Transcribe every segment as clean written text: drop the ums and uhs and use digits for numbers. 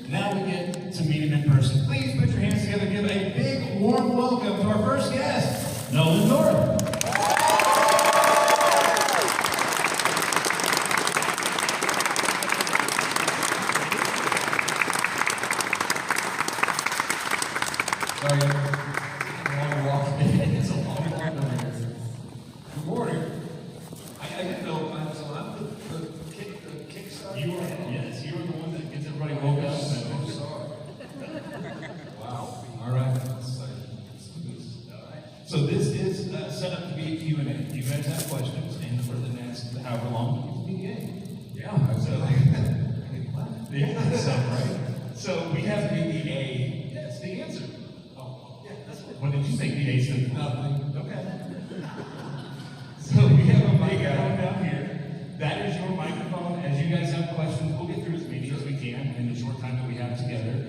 Now we get to meet him in person. Please put your hands together, give a big warm welcome to our first guest, Nolan. Sorry, it's a long walk. It's a long walk over here. Good morning. I didn't know so I'm the kickstart. You are the one that gets everybody woke up. I'm so sorry. Wow. All right. Let's do this. All right. So this is set up to be a Q&A. You guys have questions, and for the next however long, it's BDA. Yeah. Yeah, so right. So we have BDA. That's the answer. Yeah, that's what did you think the A stood for? Nothing. Okay. So we have a microphone down here. That is your microphone. As you guys have questions, we'll get through as many as we can in the short time that we have together.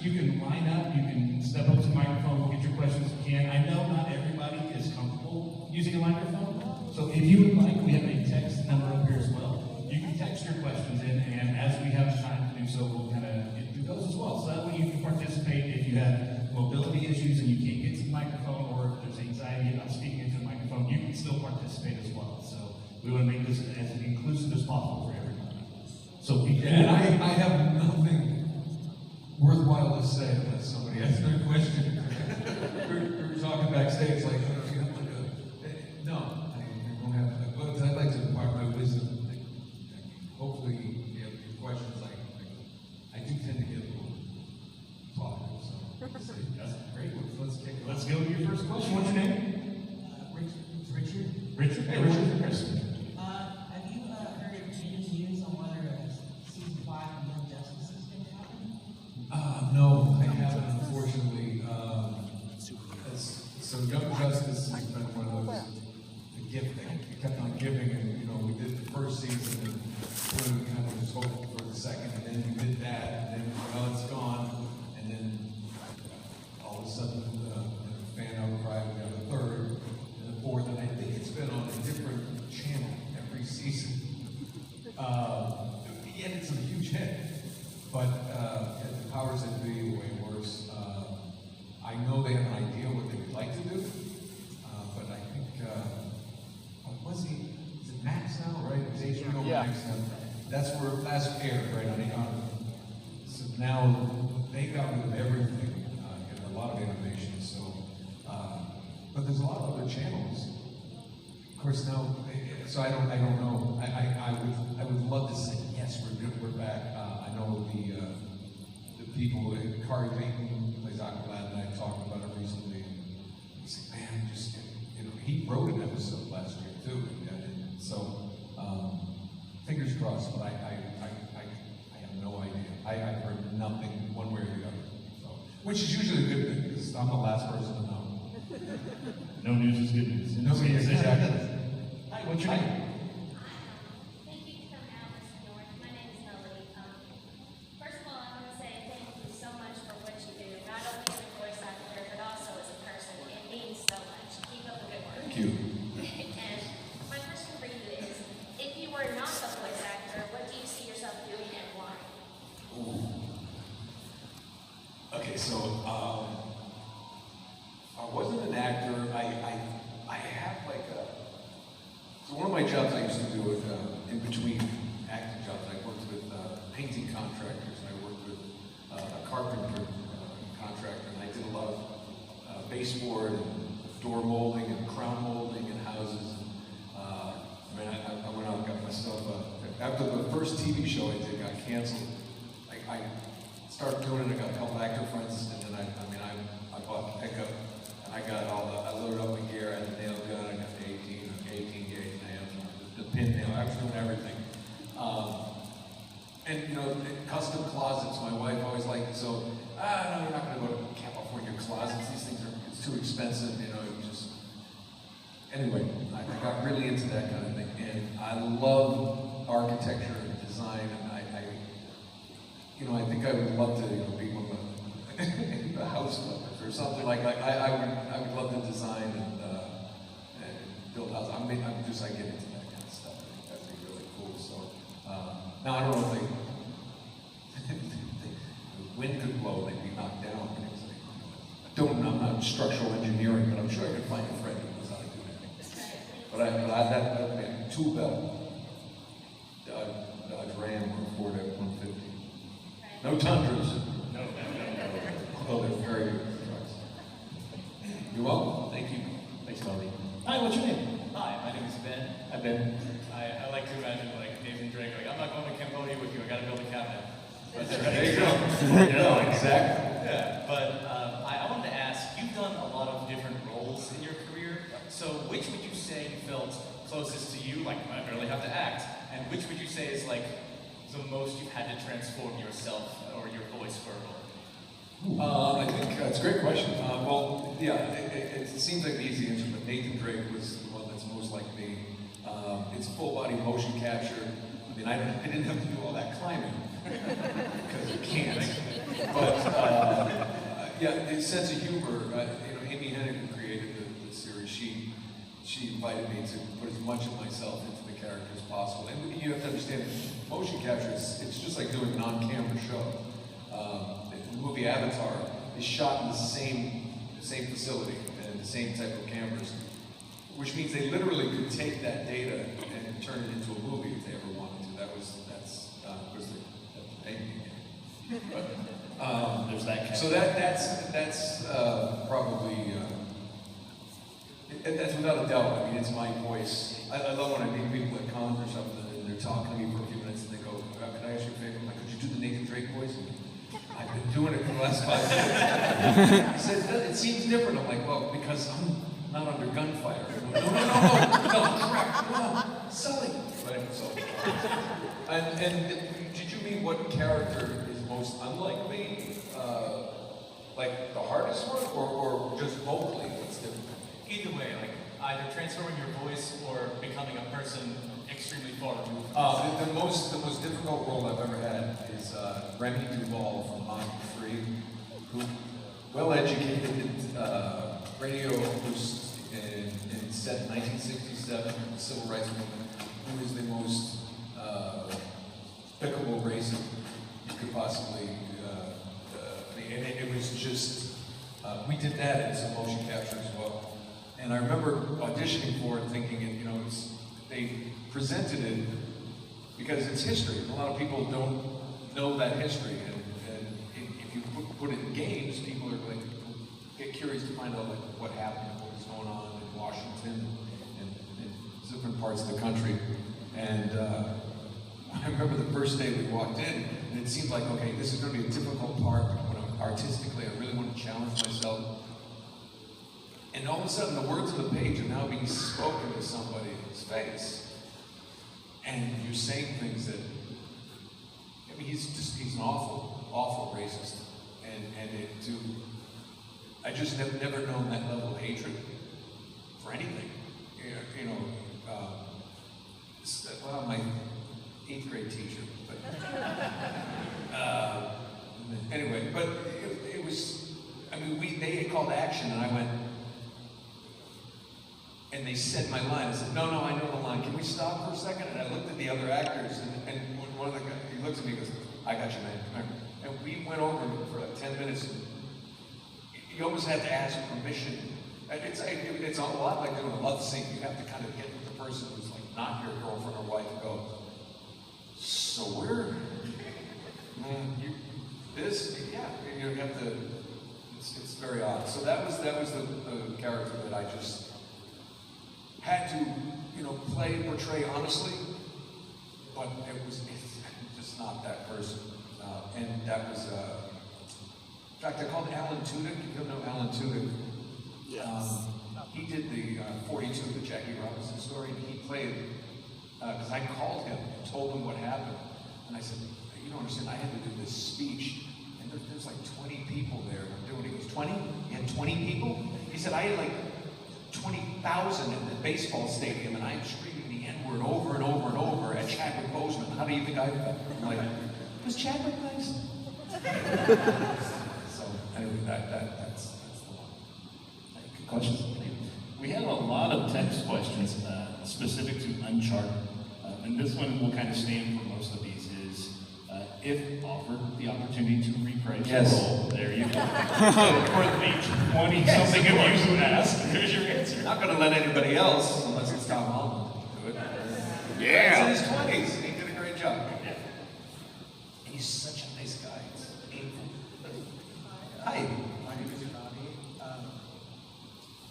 You can line up, you can step up to the microphone, we'll get your questions if you can. I know not everybody is comfortable using a microphone. So if you would like, we have a text number up here as well. You can text your questions in, and as we have time to do so, we'll kind of get through those as well. So that way you can participate if you have mobility issues and you can't get to the microphone, or if there's anxiety about speaking into the microphone, you can still participate as well. So we want to make this as inclusive as possible for everybody. So and I have nothing worthwhile to say unless somebody asks me a question. we were talking backstage, like, you have like a, no, I don't have that. But I'd like to impart my wisdom. Hopefully, you have your questions. I do tend to get a little talkative, so that's great. Let's take it. Let's go to your first question. What's your name? Richard. Richard. Hey, Richard. Chris. Have you heard any news on whether season 5 of Young Justice is going to happen? No, I haven't, unfortunately. So Young Justice has been one of those, the gift thing. We kept on giving, and we did the first season, and we kind of just hoped for the second, and then we did that, and then, it's gone, and then all of a sudden, fan outcry, we got a third, and a fourth, and I think it's been on a different channel every season. Yet it's a huge hit, but the powers that be way worse. I know they have an idea what they would like to do, but I think, is it Max now, right? It's HBO Max now. That's where last aired, right, on so now they got rid of everything, and a lot of animation, so, but there's a lot of other channels. Of course, now, so I don't know. I would love to say, yes, we're good, we're back. I know the people, Kari Payton, plays Aqualad, and I talked about it recently, and he said, man, just, he wrote an episode last year too, and so, fingers crossed, but I have no idea. I've heard nothing one way or the other, so, which is usually a good thing, because I'm the last person to know. No news is good news. No news, exactly. Hi, what's your name? Thank you for coming out, Mr. North. My name is Melody. First of all, I want to say thank you so much for what you do, not only as a voice actor, but also as a person. It means so much. Keep up the good work. Thank you. And my question for you is, if you were not a voice actor, what do you see yourself doing and why? Ooh. Okay, so I wasn't an actor. I have like a. So one of my jobs I used to do in between acting jobs, I worked with painting contractors, and I worked with a carpenter contractor, and I did a lot of baseboard and door molding and crown molding in houses. I went out and got myself after the first TV show I did got canceled. I started doing it. I got a couple actor friends, and then I bought a pickup, and I got I loaded up my gear. I had the nail gun. I got the 18 gauge nails, the pin nail. I was doing everything. And custom closets. My wife always liked it. So no, you're not going to go to California closets. These things it's too expensive. Anyway, I got really into that kind of thing, and I love architecture and design, and I think I would love to, be one of the house builders or something like that. I would love to design and build houses. I get into that kind of stuff. I think that'd be really cool. So now I don't know if wind could blow, they'd be knocked down. I'm not structural engineering, but I'm sure I could find a friend who knows how to do that. That tool belt, Dodge Ram or Ford F-150. No Tundras. No. Although they're very good trucks. You're welcome. Thank you. Thanks, Melody. Hi, what's your name? Hi, my name is Ben. Hi, Ben. I like to imagine like Nathan Drake, like, I'm not going to Cambodia with you, I gotta build a cabinet. But, There you go. No, exactly. yeah, but I wanted to ask, you've done a lot of different roles in your career, so which would you say you felt closest to you, like I barely have to act, and which would you say is like the most you've had to transform yourself or your voice for a role? I think it's a great question. Well, yeah, it seems like the easy answer, but Nathan Drake was the one that's most like me. It's full body motion capture. I mean, I didn't have to do all that climbing because you can't. But yeah, his sense of humor. Amy Hennig, who created the series, she invited me to put as much of myself into the character as possible. And you have to understand, motion capture it's just like doing an on-camera show. The movie Avatar is shot in the same facility and the same type of cameras, which means they literally could take that data and turn it into a movie if they ever wanted to. That's the painting. But There's that. so that's probably that's without a doubt. I mean, it's my voice. I love when I meet people at cons or something and they're talking to me for a few minutes and they go, "Can I ask you a favor? Like, could you do the Nathan Drake voice?" I've been doing it for the last 5 years. He said, "It seems different." I'm like, "Well, because I'm not under gunfire." No, crap, no, Sully. But so, and did you mean what character is most unlike me? Like the hardest one, or just vocally what's different? Either way, like either transforming your voice or becoming a person extremely far removed. The most difficult role I've ever had is Remy Duvall from Motley Free, who well-educated radio host and set in 1967, civil rights movement, who is the most despicable racist you could possibly. And it was just we did that in some motion capture as well. And I remember auditioning for it, thinking they presented it because it's history. A lot of people don't know that history, and if you put it in games, people are like get curious to find out like what happened, what was going on in Washington and different parts of the country. And I remember the first day we walked in, and it seemed like, okay, this is going to be a difficult part. Artistically, I really want to challenge myself. And all of a sudden, the words on the page are now being spoken to somebody's face. And you're saying things that, I mean, he's an awful racist. I just have never known that level of hatred for anything. Well, my 8th grade teacher, but anyway, but it was, I mean, they had called action and I went, and they said my line. I said, no, I know the line. Can we stop for a second? And I looked at the other actors, and one of the guys, he looked at me and goes, I got you, man. Come here. And we went over for like 10 minutes, and you almost had to ask permission. It's a lot like doing a love scene. You have to kind of get with the person who's like not your girlfriend or wife and go, so we're, you have to, it's very odd. So that was the character that I just had to, portray honestly, but it's just not that person. And that was, in fact, I called Alan Tudyk. You don't know Alan Tudyk? Yes. He did the 42, the Jackie Robinson story, and he played, because I called him and told him what happened. And I said, you don't understand, I had to do this speech, and there's like 20 people there. He goes, 20? You had 20 people? He said, I had like 20,000 in the baseball stadium, and I'm screaming the N-word over and over and over at Chadwick Boseman. How do you think I felt? I'm like, was Chadwick nice? So, anyway, that's the one. Good questions. We have a lot of text questions specific to Uncharted. And this one will kind of stand for most of these is, if offered offer the opportunity to rephrase Yes. the role. There you go. For the 20-something of you who asked, there's your answer. Not gonna let anybody else, unless it's Tom Holland, do it. Yeah. He's in his 20s, and he did a great job. And he's such a nice guy. It's painful. Hi. My name is Yunani.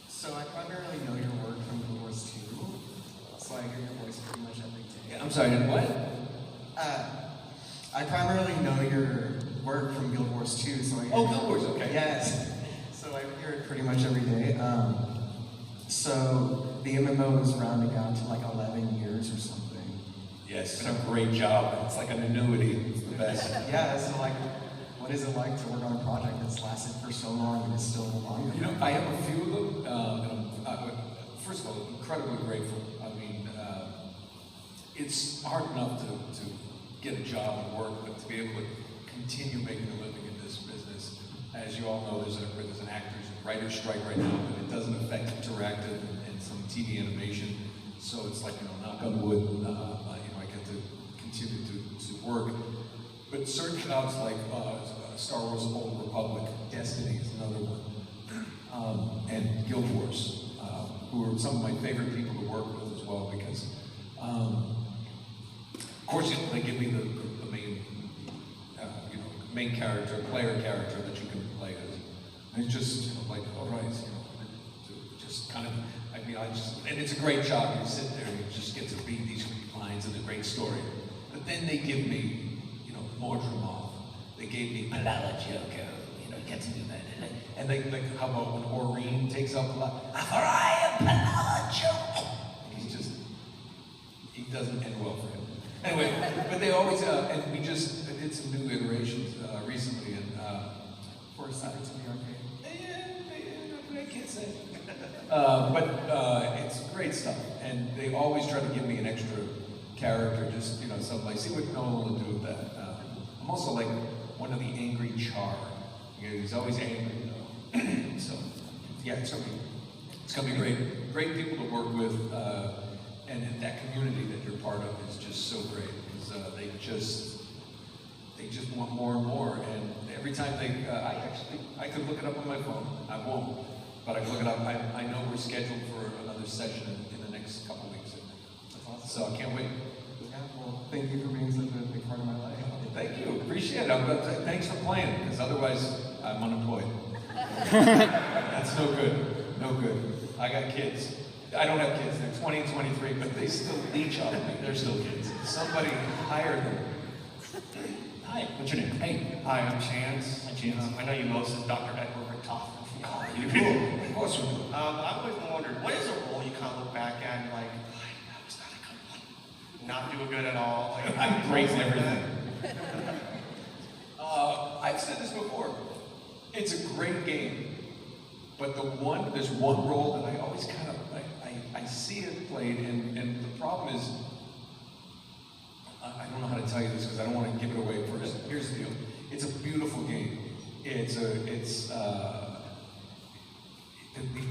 So I primarily know your work from Guild Wars 2, so I hear your voice pretty much every day. I'm sorry, what? I primarily know your work from Guild Wars 2, so I hear Oh, Guild Wars, okay. Yes. So I hear it pretty much every day. So the MMO is rounding out to like 11 years or something. Yes, it's been a great job. It's like an annuity. It's the best. Yeah, so like, what is it like to work on a project that's lasted for so long and is still ongoing? You know, I have a few of them, and I'm, first of all, incredibly grateful. I mean, it's hard enough to get a job and work, but to be able to continue making a living in this business. As you all know, there's an actors and writers strike right now, but it doesn't affect interactive and some TV animation. So it's like, you know, knock on wood, you know, I get to continue to work. But certain jobs like Star Wars Old Republic, Destiny is another one, and Guild Wars, who are some of my favorite people to work with as well, because of course they give me the main, you know, main character, player character that you can play as. And it's just, you know, like, all right, you know, to just kind of, I mean, and it's a great job. You sit there and you just get to read these lines and a great story. But then they give me, you know, Mordremoth. They gave me Malala Joko, you know, get to do that. And they, like, how about when Aureen takes up a lot? For I am Malala Joko. He's just, he doesn't end well for him. Anyway, but they always, and we just did some new iterations recently, and Versatility, I can't say. But it's great stuff, and they always try to give me an extra character, just, you know, something like, see what Nolan will do with that. I'm also like one of the angry Char. You know, he's always angry, you know. So, yeah, it's gonna be great. Great people to work with, and that community that you're part of is just so great, because they just want more and more, and every time I could look it up on my phone. I won't, but I can look it up. I know we're scheduled for another session in the next couple weeks. That's awesome. So I can't wait. Yeah, well, thank you for being such a big part of my life. Thank you, appreciate it. Thanks for playing, because otherwise I'm unemployed. That's no good, no good. I got kids. I don't have kids, they're 20 and 23, but they still leech on me. They're still kids. Somebody hire them. Hi, what's your name? Hey. Hi, I'm Chance. Hi, Chance. I know you most as Dr. Edward Toff. You cool. Of course we do. I've always wondered, what is a role you kind of look back at and you're like, that was not a good one. Not doing good at all. Like, I'm great at everything. I've said this before. It's a great game, but there's one role that I always kind of, I see it played, and the problem is, I don't know how to tell you this because I don't want to give it away first. Here's the deal. It's a beautiful game.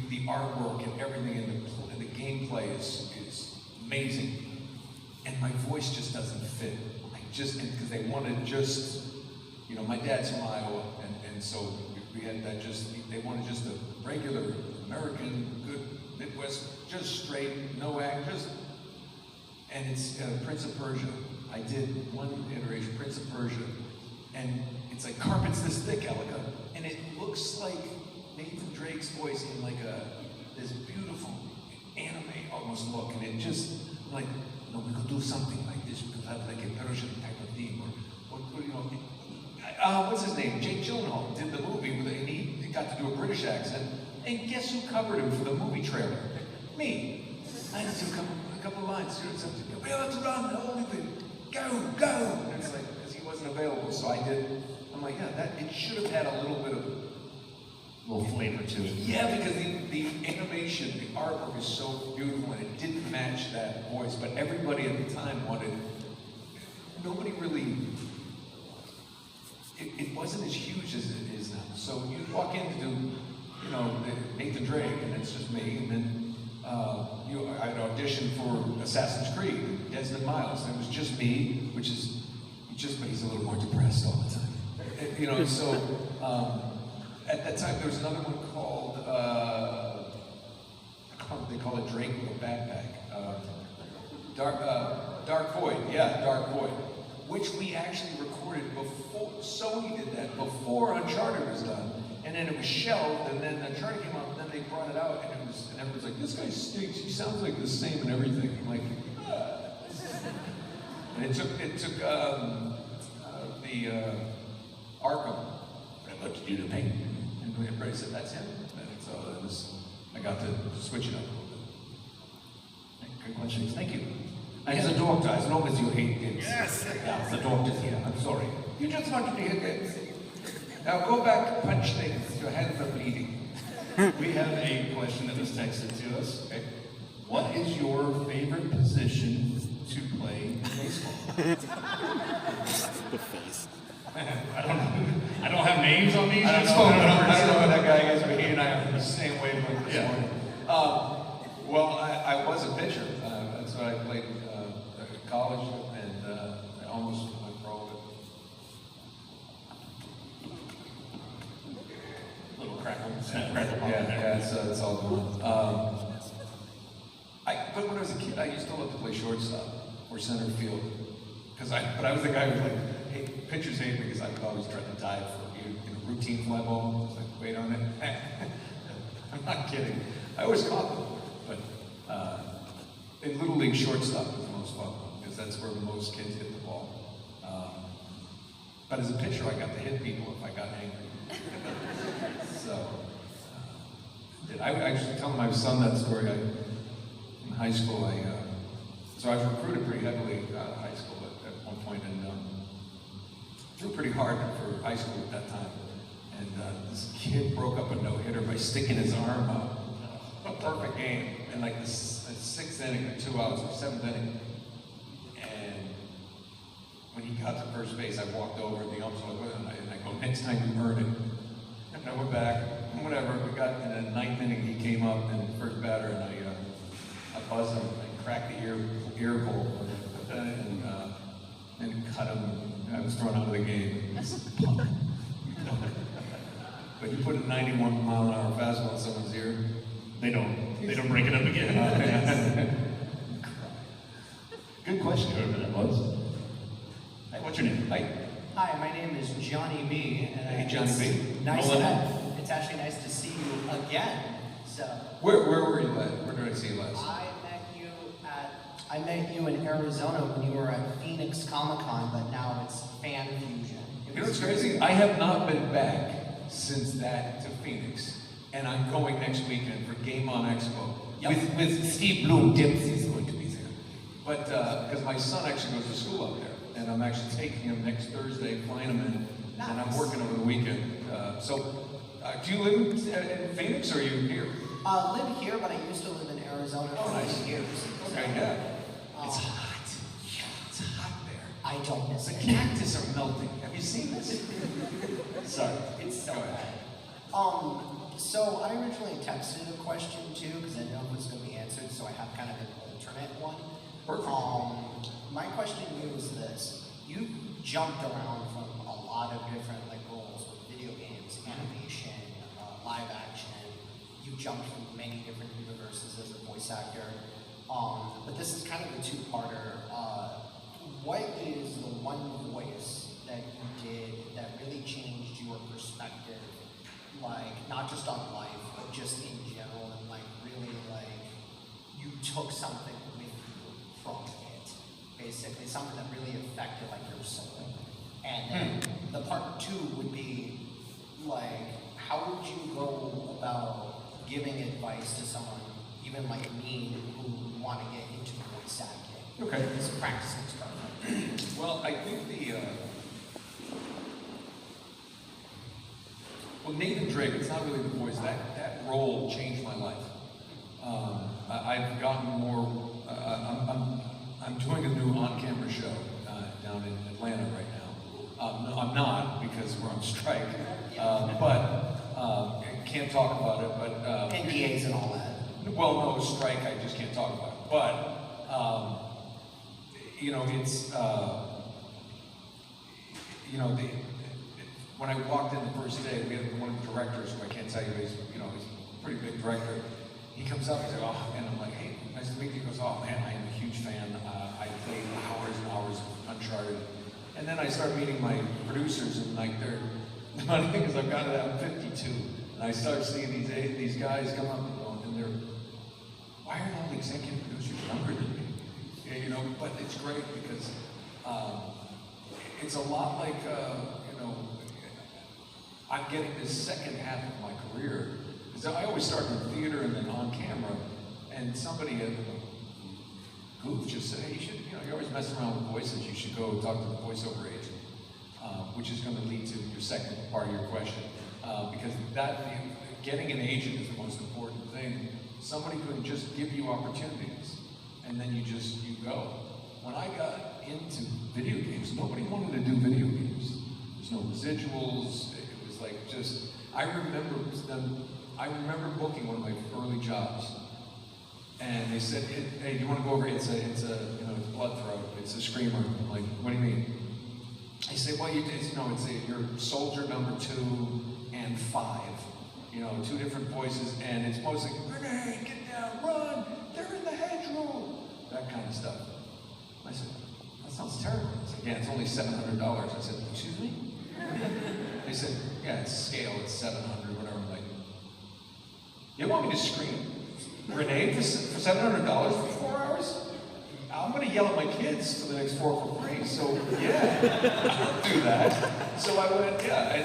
The artwork and everything in the gameplay is amazing, and my voice just doesn't fit. Because they wanted just, you know, my dad's from Iowa, and so we had that they wanted just a regular American, good Midwest, just straight, no act, and it's Prince of Persia. I did one iteration, Prince of Persia, and it's like carpets this thick, Elika, and it looks like Nathan Drake's voice in like this beautiful anime almost look, and it just like, you know, we could do something like this. We could have like a Persian type of theme, or you know, what's his name? Jake Gyllenhaal did the movie and he got to do a British accent, and guess who covered him for the movie trailer? Me. I had to do a couple lines, you know, something. We have to run, the only thing. Go. And it's like, because he wasn't available, so I did. I'm like, yeah, it should have had a little bit of Flavor to it. Yeah, because the animation, the artwork is so beautiful, and it didn't match that voice. But everybody at the time nobody really. It wasn't as huge as it is now. So you walk in to do, you know, Nathan Drake, and it's just me, and then I'd audition for Assassin's Creed, Desmond Miles, and it was just me, which is, you but he's a little more depressed all the time. You know, so at that time there was another one called, they call it Drake with a backpack. Dark Void, yeah, Dark Void, which we actually recorded before, Sony did that before Uncharted was done, and then it was shelved, and then Uncharted came out, and then they brought it out, and everyone's like, this guy stinks, he sounds like the same and everything. I'm like, and it took Arkham, I looked at you to paint, and everybody said, that's him, and so I got to switch it up a little bit. Good questions, thank you. As a doctor, as long as you hate kids. Yes! Yeah, the doctor's here, I'm sorry. You just wanted to hear kids. Now go back, punch things, your hands are bleeding. We have a question that was texted to us. Okay. What is your favorite position to play baseball? The face. I don't have names on these. I don't know who that guy is, but he and I are the same wavelength this morning. Well, I was a pitcher. That's what I played at college, and I almost went pro. Little crackle. Yeah, it's all gone. But when I was a kid, I used to love to play shortstop or center field. But I was the guy who was like, hey, pitchers hate me because I would always try to dive for routine fly ball. I was like, wait on it. I'm not kidding. I always caught them. But in Little League, shortstop was the most fun because that's where most kids hit the ball. But as a pitcher, I got to hit people if I got angry. So, I actually tell my son that story. In high school, so I was recruited pretty heavily out of high school at one point, and threw pretty hard for high school at that time. And this kid broke up a no-hitter by sticking his arm out. A perfect game, in like the sixth inning, or 2 outs, or seventh inning. And when he got to first base, I walked over to the umpire and I go, next time you earn it. And I went back, whatever. We got in the ninth inning, he came up and first batter, and I buzzed him, I cracked the ear hole, and cut him. I was thrown out of the game. But you put a 91-mile-an-hour fastball in someone's ear, They don't break it up again. Good question, whoever that was. Hey, what's your name? Hi, my name is Johnny B. And Hey, Johnny B. It's actually nice to see you again. So Where were you at? Where did I see you last? I met you in Arizona when you were at Phoenix Comic-Con, but now it's Fan Fusion. You know what's crazy? I have not been back since that to Phoenix. And I'm going next weekend for Game On Expo. Yep. With Steve Bloom, Dempsey's going to be there. But, because my son actually goes to school up there. And I'm actually taking him next Thursday, flying him in. Nice. And I'm working over the weekend. Do you live in Phoenix, or are you here? Live here, but I used to live in Arizona for nice. 8 years. Okay, yeah. It's hot. Yeah, it's hot there. I don't miss The it. cactus are melting. Have you seen this? Sorry, it's so Go ahead. bad. So I originally texted a question too, because I didn't know if it was going to be answered, so I have kind of an alternate one. Perfect. My question to you is this. You jumped around from a lot of different roles with video games, animation, live action. You jumped from many different universes as a voice actor. But this is kind of a two-parter. What is the one voice that you did that really changed your perspective, not just on life, but just in general, and really you took something with you from it, basically something that really affected your soul. And then the part two would be how would you go about giving advice to someone, even like me, who want to get into voice acting? Okay. It's practicing stuff. Well, I think Nathan Drake, it's not really the voice, that role changed my life. I've gotten more, I'm doing a new on-camera show down in Atlanta right now. No, I'm not, because we're on strike, but can't talk about it, but... NDAs and all that. Well, no, strike, I just can't talk about it, but, it's, you know, when I walked in the first day, we had one of the directors, who I can't tell you, he's a pretty big director. He comes up and says, oh, and I'm like, hey, nice to meet you. He goes, oh man, I am a huge fan. I played hours and hours of Uncharted. And then I start meeting my producers, and like they're, the funny thing is I'm 52, and I start seeing these guys come up and they're, why aren't all the executive producers younger than me? Yeah, you know, but it's great because it's a lot like, I'm getting this second half of my career. Because I always start in theater and then on camera, and somebody at Goof just said, hey, you're always messing around with voices, you should go talk to the voiceover agent, which is going to lead to your second part of your question. Because getting an agent is the most important thing. Somebody could just give you opportunities, and then you go. When I got into video games, nobody wanted to do video games. There's no residuals. It was like just, I remember booking one of my early jobs, and they said, hey, do you want to go over here? It's a blood throat. It's a screamer. I'm like, what do you mean? They say, well, you're soldier number 2 and 5. You know, 2 different voices, and it's mostly, Renee, get down, run, they're in the hedgerow, that kind of stuff. I said, that sounds terrible. I said, yeah, it's only $700. I said, excuse me? They said, yeah, it's scale, it's 700, whatever. I'm like, you want me to scream Renee for $700 for 4 hours? I'm gonna yell at my kids for the next 4 for free, so yeah, I'll do that. So I went, yeah,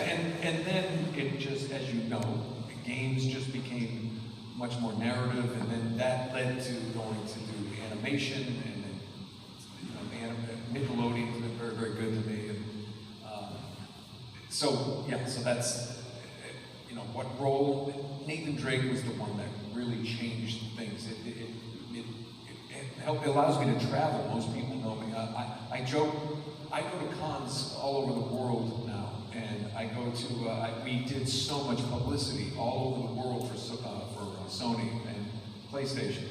and then it just, as you know, the games just became much more narrative, and then that led to going to do animation, and then, Nickelodeon's been very, very good to me, and so that's, what role. Nathan Drake was the one that really changed things. It allows me to travel. Most people know me. I joke, I go to cons all over the world now, and I go to, we did so much publicity all over the world for Sony and PlayStation.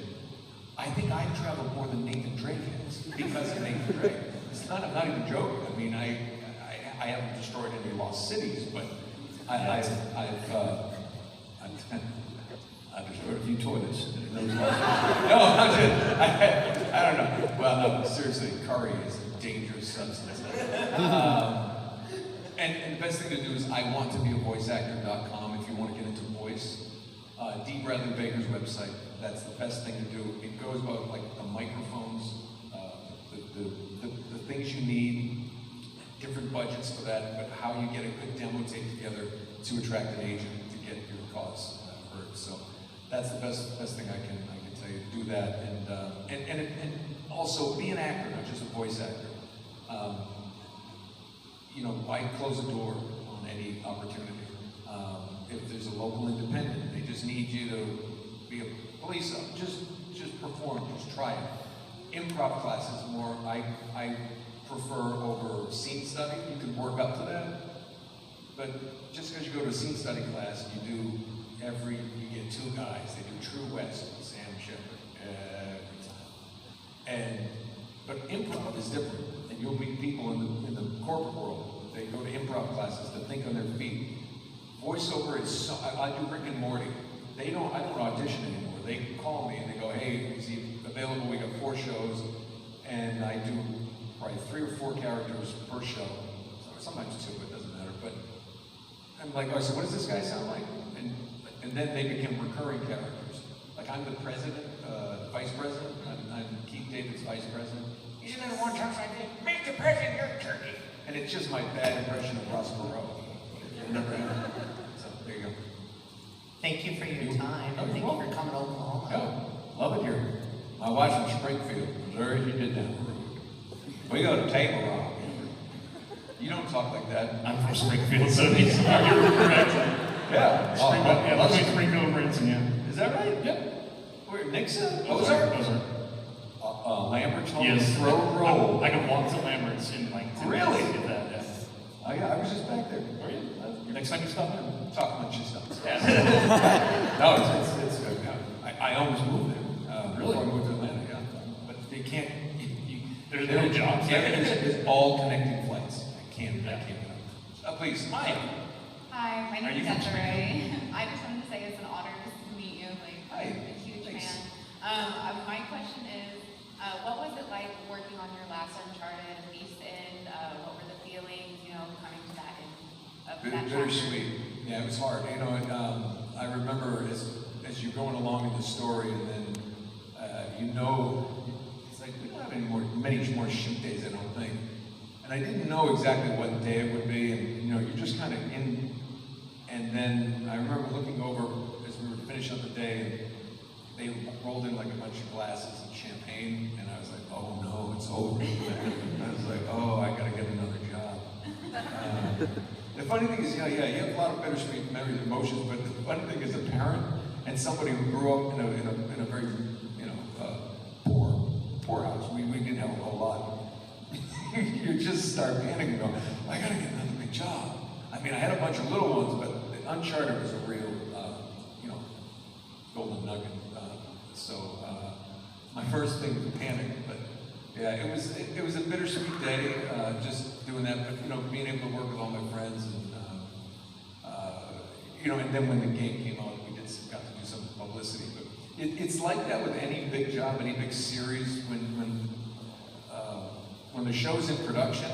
I think I traveled more than Nathan Drake has because of Nathan Drake. I'm not even joking. I mean, I haven't destroyed any lost cities, but I've destroyed a few toilets. No, I don't know. Well, no, seriously, curry is a dangerous substance. And the best thing to do is iwanttobeavoiceactor.com if you want to get into voice. D. Bradley Baker's website, that's the best thing to do. It goes about like the microphones, the things you need, different budgets for that, but how you get a good demo tape together to attract an agent to get your cause heard. So that's the best thing I can tell you. Do that, and also be an actor, not just a voice actor. Why close the door on any opportunity? If there's a local independent, they just need you to be a police officer. Just perform, just try it. Improv classes more, I prefer over scene study. You can work up to that, but just because you go to a scene study class, you get 2 guys. They do True West with Sam Shepard every time. But improv is different, and you'll meet people in the corporate world. They go to improv classes to think on their feet. Voiceover is so. I do Rick and Morty. I don't audition anymore. They call me and they go, hey, is he available? We got 4 shows, and I do probably 3 or 4 characters per show. Sometimes 2, but it doesn't matter. But I'm like, oh, so what does this guy sound like? And then they become recurring characters. Like I'm the president, vice president. I'm Keith David's vice president. Isn't that one chance I did? Make the president your turkey. And it's just my bad impression of Ross Perot. So there you go. Thank you for your time, and thank you for coming to Oklahoma. Oh, love it here. My wife's from Springfield, Missouri. She did that. We go to Table Rock. You don't talk like that. I'm from Springfield, so you're correct. Yeah. Springfield, Branson, yeah. Is that right? Yep. Where, Nixon? Ozark? Lambert's home. Yes. Throw roll. I can walk to Lambert's in like 10 Really? minutes to get that, yeah. I was just back there. Are you? Next time you stop in. Talk much of stuff. Yeah. No, it's I almost moved there. Really? Before I moved to Atlanta, yeah. But they can't, There's no jobs. It's all connecting flights. I can't. Please, hi. Hi, my Are name you is from Desiree. I just wanted to say it's an honor just to meet you. Like, Hi. I'm a huge Thanks. fan. My question is, what was it like working on your last Uncharted, Beast End? What were the feelings, coming to that end of that chapter? Bittersweet. Yeah, it was hard. I remember as you're going along in the story, and then it's like we don't have many more shoot days, I don't think. And I didn't know exactly what day it would be, and you're just kind of in. And then I remember looking over as we were finishing up the day, and they rolled in like a bunch of glasses of champagne, and I was like, oh no, it's over. I was like, oh, I gotta get another job. The funny thing is, you have a lot of bittersweet memories and emotions, but the funny thing is, a parent and somebody who grew up in a very poor house. We didn't have a whole lot. You just start panicking, going, I gotta get another big job. I mean, I had a bunch of little ones, but Uncharted was a real, golden nugget. My first thing was panic, but yeah, it was a bittersweet day, just doing that, but being able to work with all my friends, and and then when the game came out, we got to do some publicity. But it's like that with any big job, any big series. When the show's in production,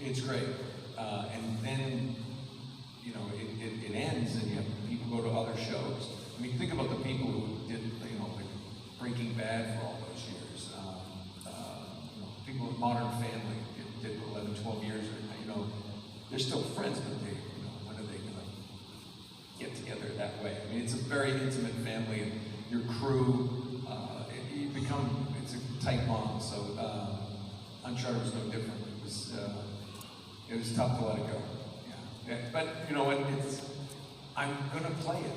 it's great, and then it ends, and you have people go to other shows. I mean, think about the people who did like Breaking Bad for all those years. People with Modern Family did 11, 12 years. They're still friends, but when are they gonna get together that way? I mean, it's a very intimate family, and your crew, it's a tight bond. So Uncharted was no different. It was tough to let it go. Yeah. But you know what? I'm gonna play it.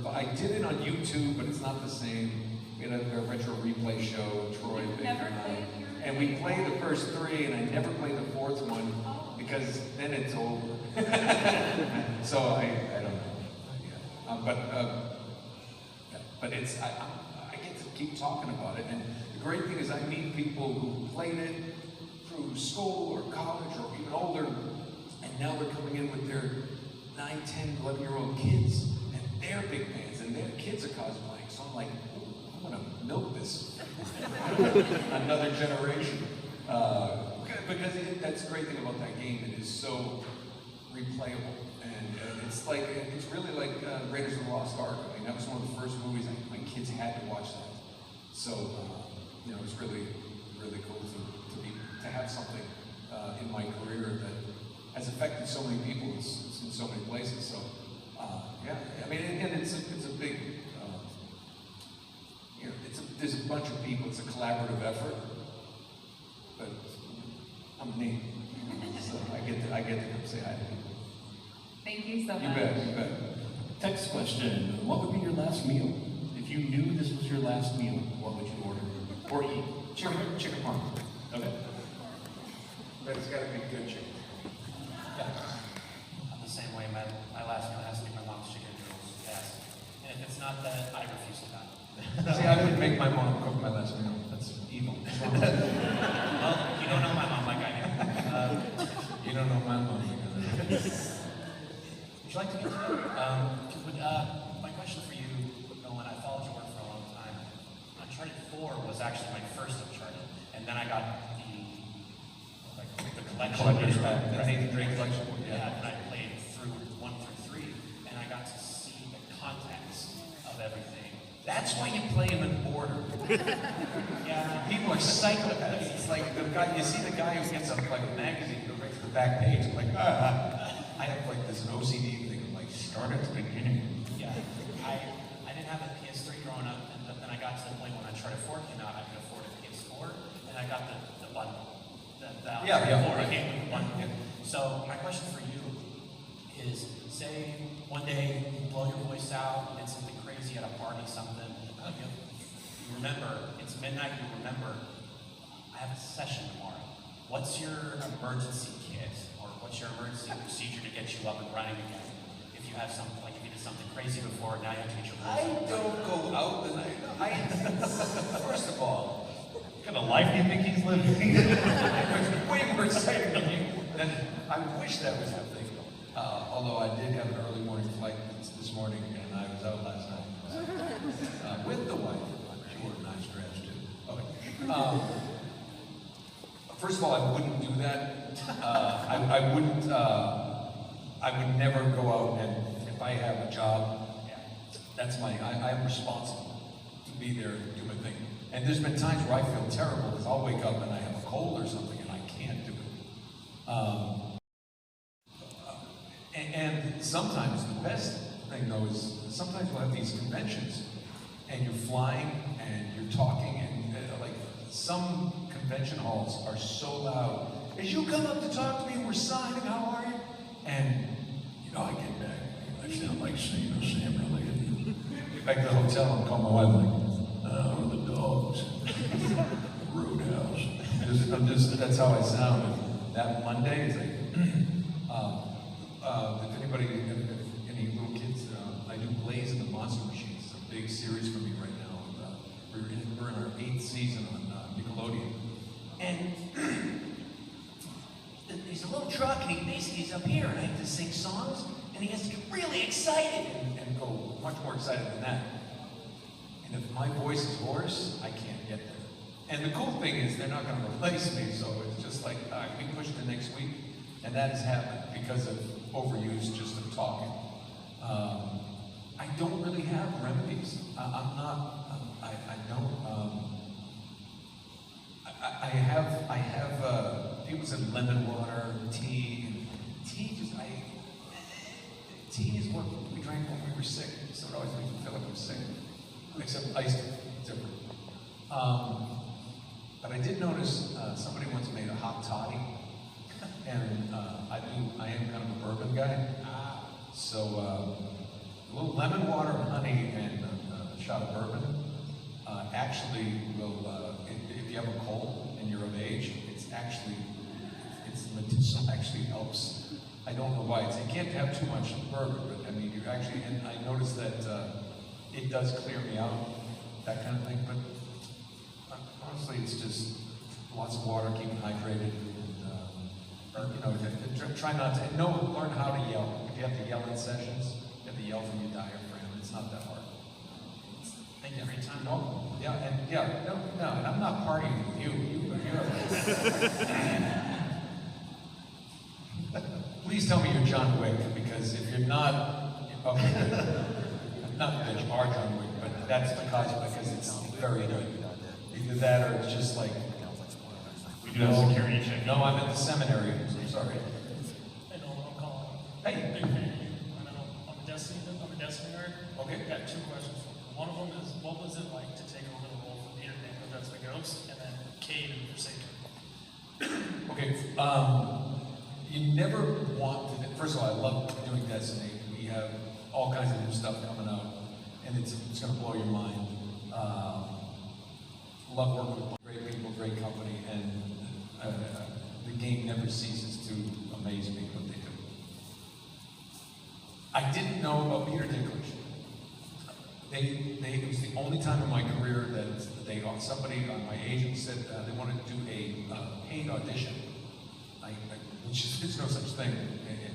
I did it on YouTube, but it's not the same. We had a retro replay show, Troy, Baker, and I. And we played the first 3, and I never played the 4th one because then it's over. So I don't know. But it's I get to keep talking about it, and the great thing is I meet people who played it through school or college or even older, and now they're coming in with their 9, 10, 11-year-old kids, and they're big fans, and their kids are cosplaying. So I'm like, I'm gonna milk this another generation. Because that's the great thing about that game. It is so replayable, and it's really like Raiders of the Lost Ark. I mean, that was one of the first movies my kids had to watch that. So it's really, really cool to have something in my career that has affected so many people in so many places. So I mean, and it's a big. There's a bunch of people. It's a collaborative effort, but I'm neat, so I get to come say hi to people. Thank you so much. You bet. Text question: what would be your last meal? If you knew this was your last meal, what would you order or eat? Chicken parm. Okay. But it's got to be good chicken. Yeah. I'm the same way. My last meal has to be my mom's chicken noodles. Yes. And if it's not that, I refuse to die. See, I would make my mom cook my last meal. That's evil. Well, you don't know my mom like I do. You don't know my mom. Would you like to get to it? My question for you, Nolan, I followed your work for a long time. Uncharted 4 was actually my first Uncharted, and then I got the collection. Collector's Pack, the Nathan Drake collection. Yeah, and I played through 1 through 3, and I got to see the context of everything. That's why you play them in order. Yeah. People are psychopaths. It's like the guy, you see the guy who gets up like a magazine, go right to the back page. I'm like, I have like this OCD thing. I'm like, start at the beginning. Yeah. I didn't have a PS3 growing up, and then I got to the point when Uncharted 4 came out, I could afford a PS4, and I got the bundle. The Uncharted 4 came with the bundle. Yeah. So my question for you is, say one day you blow your voice out, and it's something crazy at a party, something. You remember, it's midnight, you remember, I have a session tomorrow. What's your emergency kit, or what's your emergency procedure to get you up and running again? If you have something, like if you did something crazy before, now you have to get your I don't go out the night. First of all, What kind of life do you think he's living? it's way more exciting than you. then I wish that was the thing. Although I did have an early morning flight this morning, and I was out last night with the wife. She wore a nice dress too. Okay. First of all, I wouldn't do that. I wouldn't. I would never go out and if I have a job, that's my. I'm responsible to be there and do my thing. And there's been times where I feel terrible because I'll wake up and I have a cold or something and I can't do it. And sometimes the best thing though is sometimes we'll have these conventions and you're flying and you're talking and like some convention halls are so loud. As you come up to talk to me, we're signing, how are you? And you know, I get back, I sound like Sam really. Get back to the hotel and call my wife like, oh, the dogs. Roadhouse. That's how I sound. And that Monday is like, if anybody, if any little kids, I do Blaze and the Monster Machines. It's a big series for me right now. We're in our 8th season on Nickelodeon. And there's a little truck, and he's up here, and I have to sing songs, and he has to get really excited and go much more excited than that. And if my voice is hoarse, I can't get there. And the cool thing is they're not going to replace me, so it's just like we push to next week, and that has happened because of overuse just of talking. I don't really have remedies. I'm not. I don't. I have. People said lemon water, tea. And tea tea is what we drank when we were sick, so it always makes me feel like I'm sick. Except iced tea, different. But I did notice somebody once made a hot toddy, and I am kind of a bourbon guy. So a little lemon water, honey, and a shot of bourbon actually will. If you have a cold and you're of age, it's medicinal. Actually helps. I don't know why. You can't have too much bourbon, but I mean, you actually. And I noticed that it does clear me out, that kind of thing. But honestly, it's just lots of water, keep hydrated. You know, try not to. Learn how to yell. If you have to yell in sessions, you have to yell from your diaphragm. It's not that hard. Thank you for your time. No, and I'm not partying with you. Please tell me you're John Wick, because if you're not, okay, not that you are John Wick, but that's because it's very good. Either that or it's just like. We do have security check. No, I'm at the seminary. I'm sorry. Hey, Nolan, I'm calling. Hey. Big fan of you. I'm a Destiny nerd. Okay. I got 2 questions for you. One of them is, what was it like to take over the role from Peter Dinklage as the Ghost, and then Cade in Forsaken? Okay. You never want to. First of all, I love doing Destiny. We have all kinds of new stuff coming out, and it's going to blow your mind. Love working with great people, great company, and the game never ceases to amaze me what they do. I didn't know about Peter Dinklage. It was the only time in my career that somebody, my agent said they wanted to do a paid audition. Which is, there's no such thing.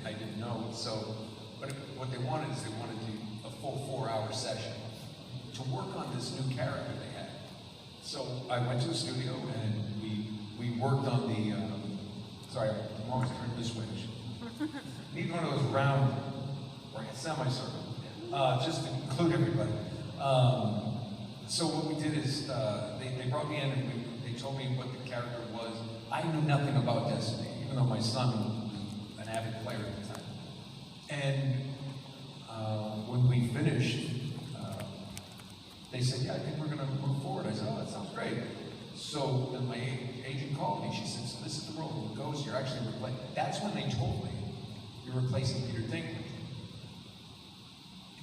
I didn't know. So, but what they wanted is they wanted a full 4-hour session to work on this new character they had. So I went to the studio and we worked on the. Sorry, I'm always turning this way. Need one of those round, or semicircle, just to include everybody. So what we did is they brought me in and they told me what the character was. I knew nothing about Destiny, even though my son was an avid player at the time. And when we finished, they said, yeah, I think we're going to move forward. I said, oh, that sounds great. So then my agent called me. She said, so this is the role of Ghost. You're actually replacing. That's when they told me you're replacing Peter Dinklage.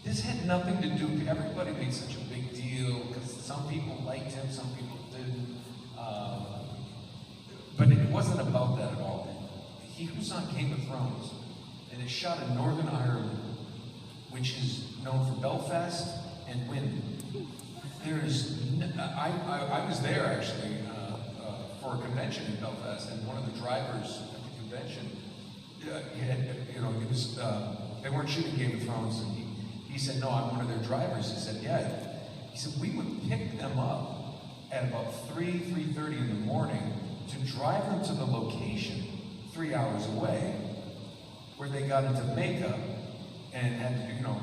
This had nothing to do. Everybody made such a big deal because some people liked him, some people didn't. But it wasn't about that at all. He was on Game of Thrones, and it's shot in Northern Ireland, which is known for Belfast and wind. I was there actually for a convention in Belfast, and one of the drivers at the convention you know, it was, they weren't shooting Game of Thrones, and he said, no, I'm one of their drivers. He said, yeah. He said, we would pick them up at about 3:30 in the morning to drive them to the location 3 hours away, where they got into makeup and had to do, you know,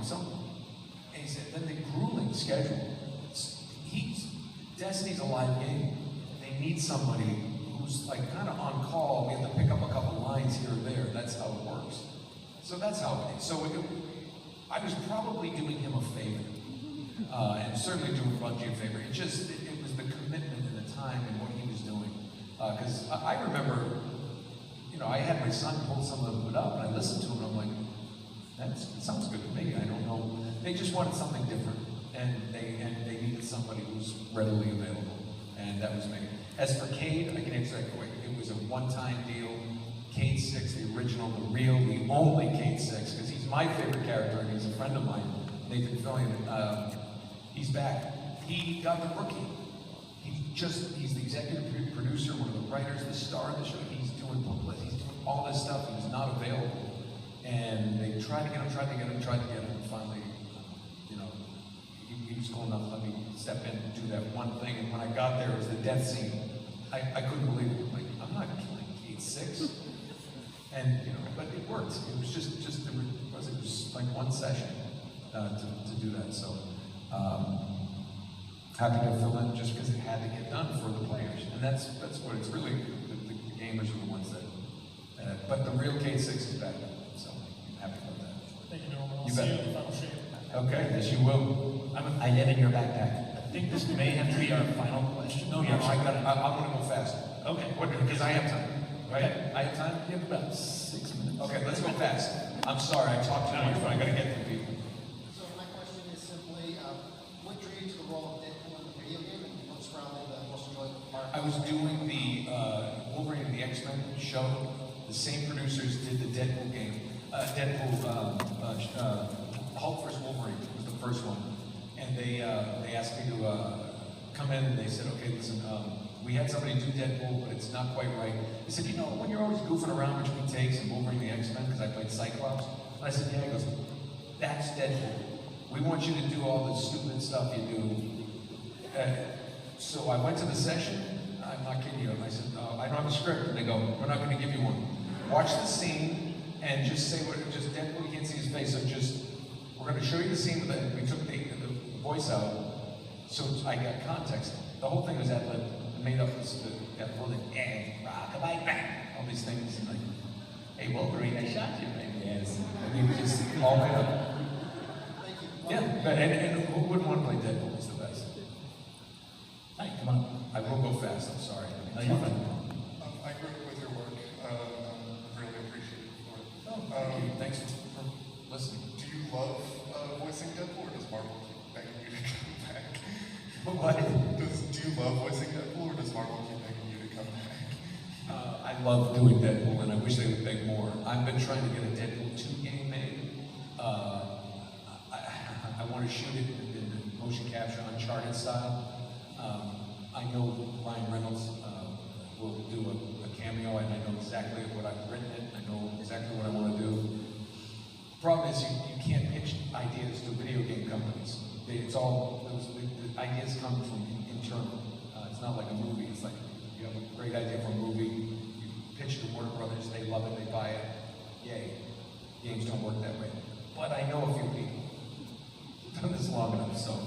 and he said, then the grueling schedule. Destiny's a live game. They need somebody who's like kind of on call. We have to pick up a couple lines here or there. That's how it works. So that's how it is. So I was probably doing him a favor, and certainly doing Bungie a favor. It was the commitment and the time and what he was doing. Because I remember, you know, I had my son pull some of it up, and I listened to him, and I'm like, that sounds good to me. I don't know. They just wanted something different, and they needed somebody who's readily available, and that was me. As for Cade, I can answer that quick. It was a one-time deal. Cade 6, the original, the real, the only Cade 6, because he's my favorite character, and he's a friend of mine, Nathan Fillion. He's back. He got the rookie. He's the executive producer, one of the writers, the star of the show. He's doing all this stuff. He was not available. And they tried to get him, and finally, you know, he was cool enough to let me step in and do that one thing. And when I got there, it was the death scene. I couldn't believe it. Like, I'm not killing Cade 6. And, you know, but it worked. It was just it was like one session to do that. So, happy to fill in just because it had to get done for the players. And that's what it's really, the gamers are the ones that, but the real Cade 6 is back. So, I'm happy about that. Thank you, Nolan. I'll You see bet. you at the final shape. Okay, yes you will. I live in your backpack. I think this may have to be our final question. No, I got it. I want to go fast. Okay. Because I have time. Right? Okay. I have time? We have about 6 minutes. Okay, let's go fast. I'm sorry, I talked too much, but I gotta get to people. So my question is simply, what drew you to the role of Deadpool in the video game, and what surrounded the most enjoyable part? I was doing the Wolverine and the X-Men show. The same producers did the Deadpool game. Hulk vs. Wolverine was the first one. And they asked me to come in, and they said, okay, listen, we had somebody do Deadpool, but it's not quite right. They said, you know, when you're always goofing around between takes and Wolverine and the X-Men, because I played Cyclops, and I said, yeah, he goes, that's Deadpool. We want you to do all the stupid stuff you do. So I went to the session, I'm not kidding you, and I said, I don't have a script. And they go, we're not going to give you one. Watch the scene and just say just Deadpool, you can't see his face, so we're going to show you the scene, we took the voice out, so I got context. The whole thing was ad-lib. Made up that whole thing, rockabye, bang, all these things, and like, hey Wolverine, I shot you, man. Yes. I mean, just all made up. Thank you. Yeah, but and who wouldn't want to play Deadpool? It's the best. Hey, come on. I will go fast. I'm sorry. I grew up with your work. Really appreciate it for it. Thank you. Thanks for listening. Do you love voicing Deadpool, or does Marvel keep begging you to come back? What? Do you love voicing Deadpool, or does Marvel keep begging you to come back? I love doing Deadpool, and I wish they would beg more. I've been trying to get a Deadpool 2 game made. I want to shoot it in the motion capture Uncharted style. I know Ryan Reynolds will do a cameo, and I know exactly what I've written it. I know exactly what I want to do. Problem is, you can't pitch ideas to video game companies. The ideas come from internal. It's not like a movie. It's like you have a great idea for a movie, you pitch it to Warner Brothers, they love it, they buy it. Yay. Games don't work that way. But I know a few people. I've done this long enough, so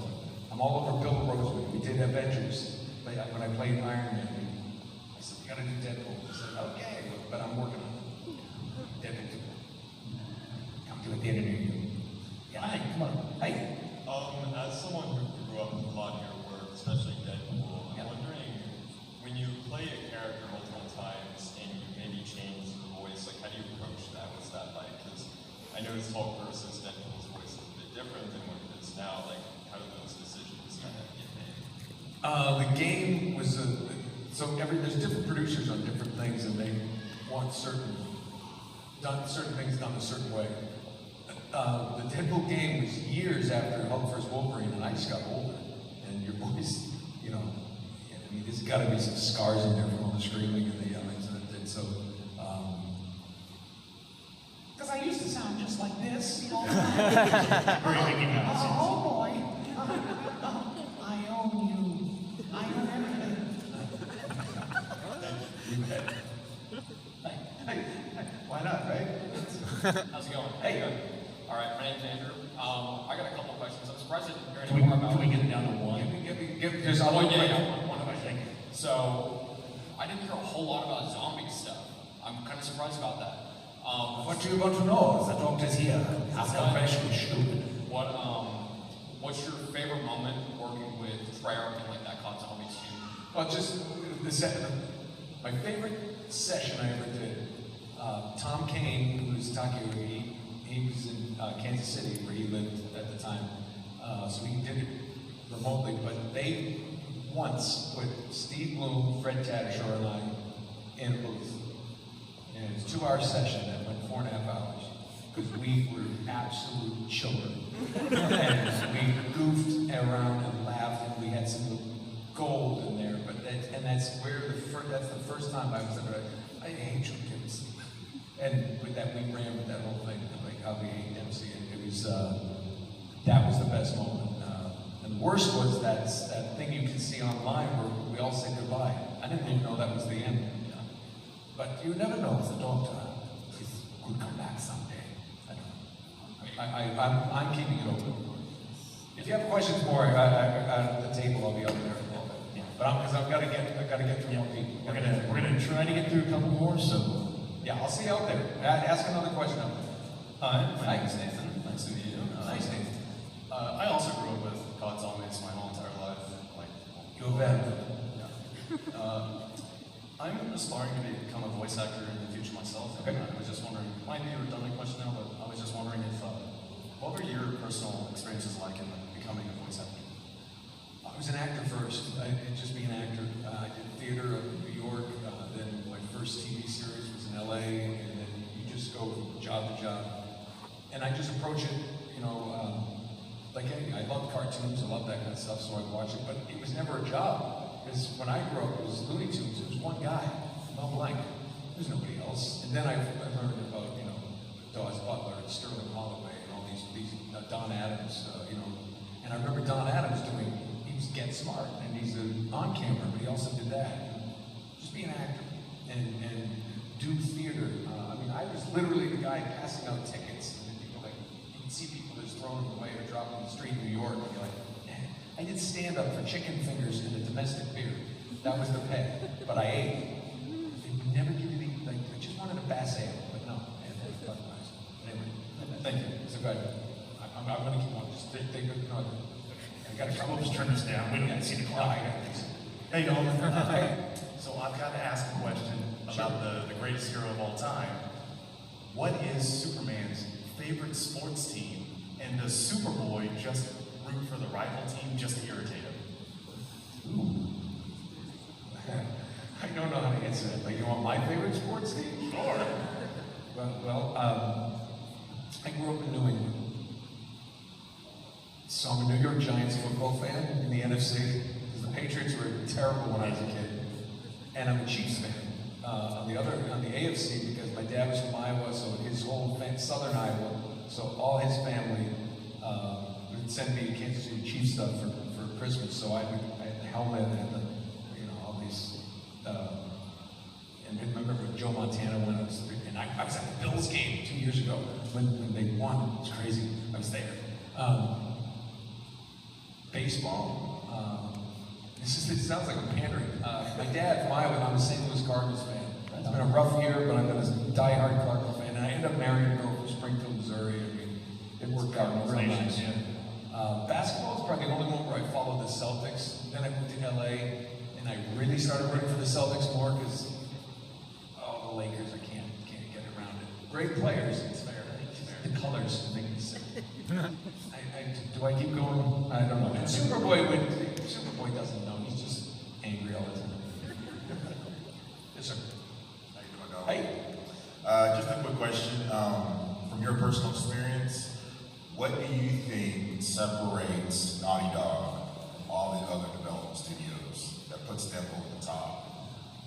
I'm all over Bill Rosewood. We did Avengers. When I played Iron Man, I said, we gotta do Deadpool. He said, okay, but I'm working on it. Deadpool 2. Come to it the end of the year. Yeah, hi, come on. Hey. As someone who grew up with a lot of your work, especially Deadpool, I'm wondering, when you play a character multiple times and you maybe change the voice, like how do you approach that? What's that like? Because I noticed Hulk versus Deadpool's voice is a bit different than what it is now. Like, how do those decisions kind of get made? The game was there's different producers on different things, and they want certain things done a certain way. The Deadpool game was years after Hulk vs. Wolverine, and I just got older. And your voice, you know, I mean, there's got to be some scars in there from all the screaming and the yelling. And so, sound just like this. Very Mickey Mouse. Oh boy. I own you. I own everything. Why not, right? How's it going? Hey, good. All right, my name's Andrew. I got a couple questions. I'm surprised I didn't hear Can any more about. we get it down to one? Just one question. So, I didn't hear a whole lot about zombie stuff. I'm kind of surprised about that. What do you want to know? The doctor's here. Ask a question, stupid. What's your favorite moment working with Trey or anything like that called Zombies 2? Well, just my favorite session I ever did. Tom Kane, who's Takeo, he was in Kansas City where he lived at the time, so he did it remotely. But they once put Steve Bloom, Fred Tatasciore, and I in a booth, and it was a 2-hour session that went 4.5 hours because we were absolute children, and we goofed around and laughed, and we had some gold in there. But that's the first time I was ever like, I hate you kids. And with that, we ran with that whole thing, like how we hate MC, and it was that was the best moment. And the worst was that thing you can see online where we all said goodbye. I didn't even know that was the end. But you never know with the doctor. He could come back someday. I don't know. I'm keeping it open. If you have questions more at the table, I'll be up there a little bit. Yeah. But because I've got to get through more people. We're gonna try to get through a couple more. So yeah, I'll see you out there. Ask another question out there. Hi, my name is Nathan. Nice to meet you. Nice, Nathan. I also grew up with COD Zombies my whole entire life. Go back. Yeah. I'm aspiring to become a voice actor in the future myself. Okay. I was just wondering, might be a redundant question now, but I was just wondering if, what were your personal experiences like in becoming a voice actor? I was an actor first. I didn't just be an actor. I did theater in New York. Then my first TV series was in LA, and then you just go from job to job. And I just approach it, like anything. I loved cartoons, I loved that kind of stuff, so I'd watch it. But it was never a job. Because when I grew up, it was Looney Tunes. It was one guy, Mel Blanc. There's nobody else. And then I learned about, Dawes Butler and Sterling Holloway and all these Don Adams, And I remember Don Adams he was Get Smart, and he's on camera, but he also did that. Just be an actor and do theater. I was literally the guy passing out tickets, and people you'd see people just throwing them away or dropping in the street in New York, and you're like, man, I did stand up for chicken fingers and a domestic beer. That was the pay, but I ate. They would never give me I just wanted a bass ale, but no, otherwise. Anyway, thank you. So good. I'm going to keep on. Just take good. I got to come. We'll just turn this down. We don't get to see the clock. Hey, Nolan. So I've got to ask a question about the greatest hero of all time. What is Superman's favorite sports team? And does Superboy just root for the rival team just to irritate him? Ooh. I don't know how to answer that, but you want my favorite sports team? Sure. Well, I grew up in New England. So I'm a New York Giants football fan in the NFC. Because the Patriots were terrible when I was a kid. And I'm a Chiefs fan on the AFC because my dad was from Iowa, so his whole southern Iowa, so all his family would send me Kansas City Chiefs stuff for Christmas. So I had the helmet and all these. And I remember when Joe Montana went, I was at the Bills game 2 years ago when they won. It was crazy. I was there. Baseball. It sounds like I'm pandering. My dad from Iowa, I'm a St. Louis Cardinals fan. It's been a rough year, but I've been a diehard Cardinals fan. And I ended up marrying a girl from Springfield, Missouri. It worked out real nice. Basketball is probably the only one where I followed the Celtics. Then I moved to LA, and I really started rooting for the Celtics more because, the Lakers, I can't get around it. Great players, it's fair. The colors make me sick. Do I keep going? I don't know. Superboy doesn't know. He's just angry all the time. Yes, sir. How you doing, Just a quick question. From your personal experience, what do you think separates Naughty Dog from all the other development studios that puts them over the top?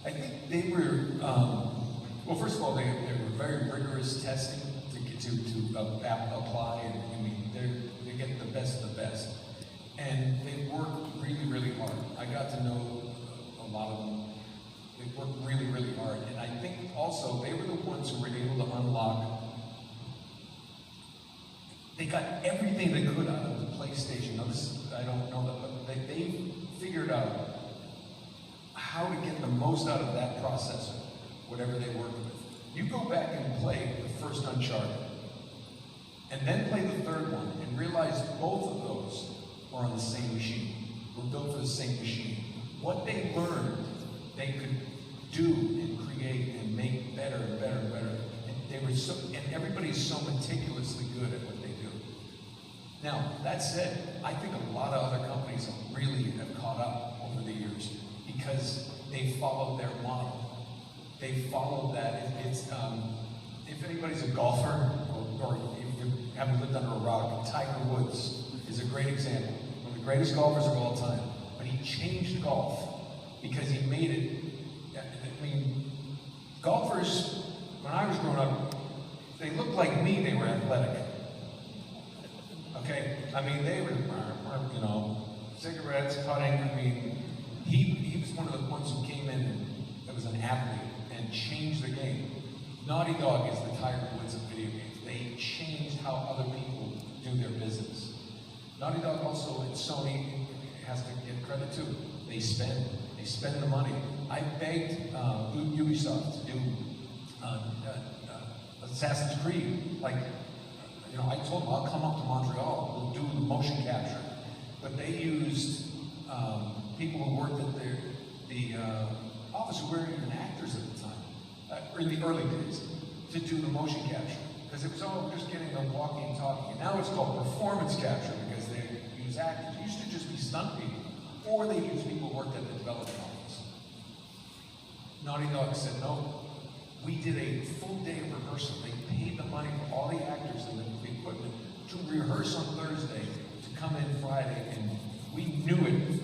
I think they were, well, first of all, they were very rigorous testing to apply, and I mean, they get the best of the best. And they work really, really hard. I got to know a lot of them. They work really, really hard. And I think also they were the ones who were able to unlock. They got everything they could out of the PlayStation. Now this, I don't know that, but they figured out how to get the most out of that processor, whatever they worked with. You go back and play the first Uncharted, and then play the third one, and realize both of those were on the same machine, were built for the same machine. What they learned, they could do and create and make better and better and better. And they were so, and everybody's so meticulously good at what they do. Now, that said, I think a lot of other companies really have caught up over the years because they followed their model. They followed that. If anybody's a golfer, or if you haven't lived under a rock, Tiger Woods is a great example. One of the greatest golfers of all time. But he changed golf because he made it. I mean, golfers, when I was growing up, they looked like me, they were athletic. Okay? I mean, they were, you know, cigarettes, putting. I mean, he was one of the ones who came in that was an athlete and changed the game. Naughty Dog is the Tiger Woods of video games. They changed how other people do their business. Naughty Dog also, and Sony has to get credit too. They spend the money. I begged Ubisoft to do Assassin's Creed. Like, you know, I told them I'll come up to Montreal, we'll do the motion capture. But they used people who worked at the office who weren't even actors at the time, or in the early days, to do the motion capture. Because it was all just getting the walking and talking. And now it's called performance capture because they use actors. It used to just be stunt people. Or they used people who worked at the development office. Naughty Dog said, no, we did a full day of rehearsal. They paid the money for all the actors and the equipment to rehearse on Thursday, to come in Friday, and we knew it was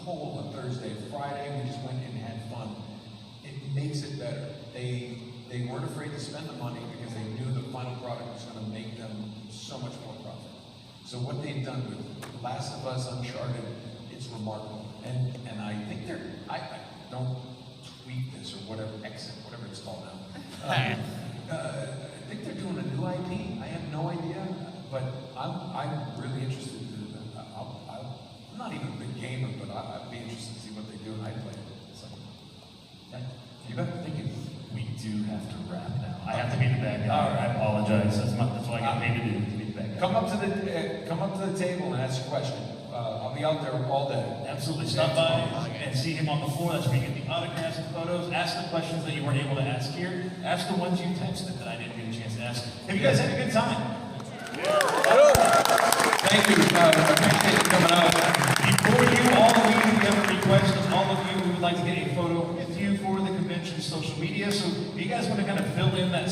cold on Thursday. Friday, we just went and had fun. It makes it better. They weren't afraid to spend the money because they knew the final product was going to make them so much more profit. So what they've done with The Last of Us, Uncharted, it's remarkable. And I think I don't tweet this or whatever, exit, whatever it's called now. I think they're doing a new IP. I have no idea, but I'm really interested in I'm not even a big gamer, but I'd be interested to see what they do, and I play it. So, yeah. You bet. Thank you. We do have to wrap now. I have to be the bad guy. I apologize. That's what I got paid to do, to be the bad guy. Come up to the table and ask a question. I'll be out there all day. Absolutely. Stop by and see him on the floor. That's where you get the autographs and photos. Ask the questions that you weren't able to ask here. Ask the ones you texted that I didn't get a chance to ask. Have you guys had a good time? Thank you. Appreciate you coming out. Before you all leave, we have a request of all of you who would like to get a photo with you for the convention social media. So if you guys want to kind of fill in that